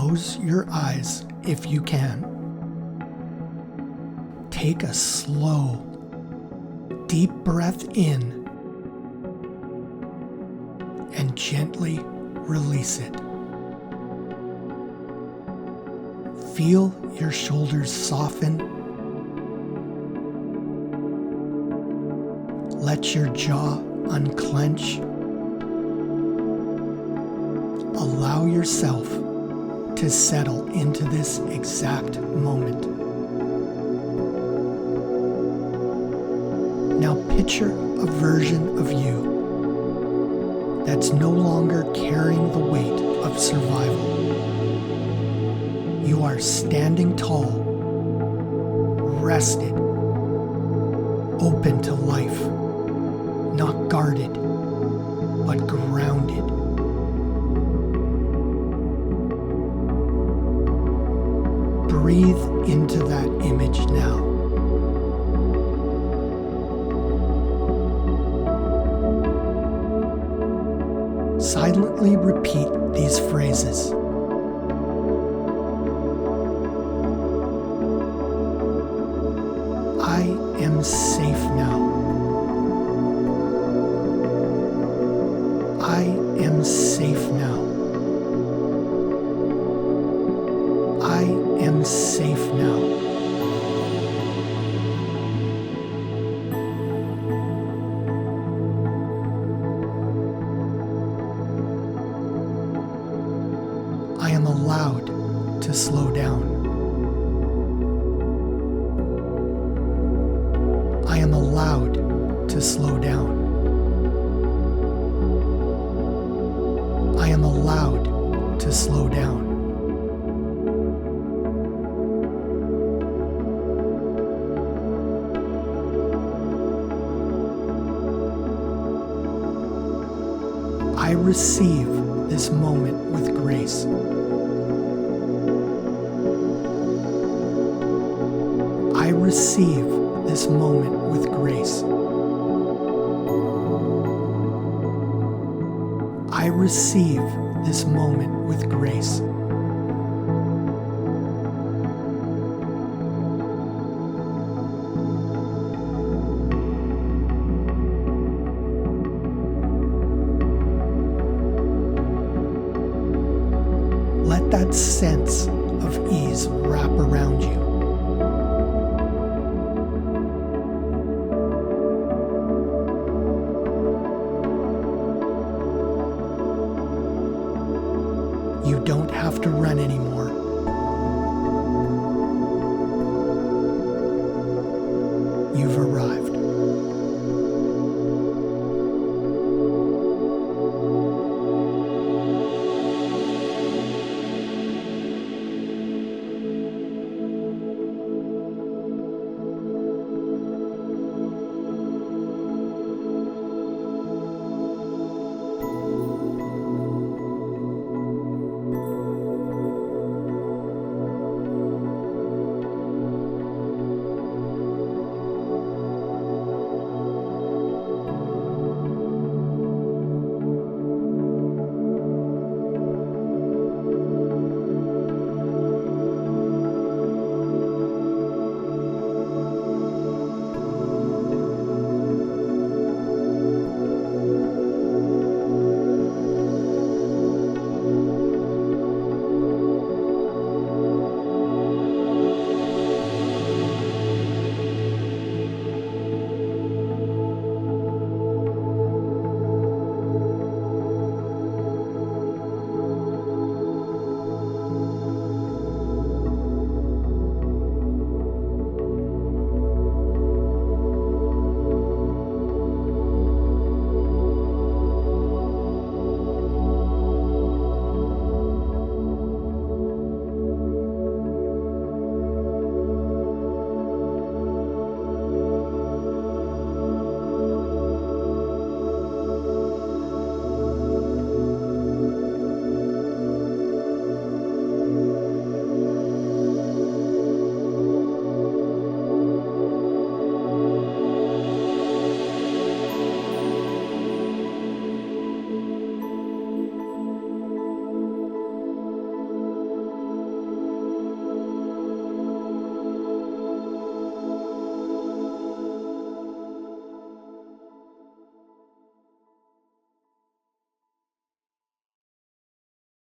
Close your eyes if you can. Take a slow, deep breath in and gently release it. Feel your shoulders soften. Let your jaw unclench. Allow yourself to settle into this exact moment. Now picture a version of you that's no longer carrying the weight of survival. You are standing tall, rested, open to life, not guarded, but grounded. Breathe into that image now. Silently repeat these phrases. I am safe now. I am safe now. I am safe now. I am allowed to slow down. I am allowed to slow down. I am allowed to slow down. I receive this moment with grace. I receive this moment with grace. I receive this moment with grace. Let that sense of ease wrap around you. You don't have to run anymore.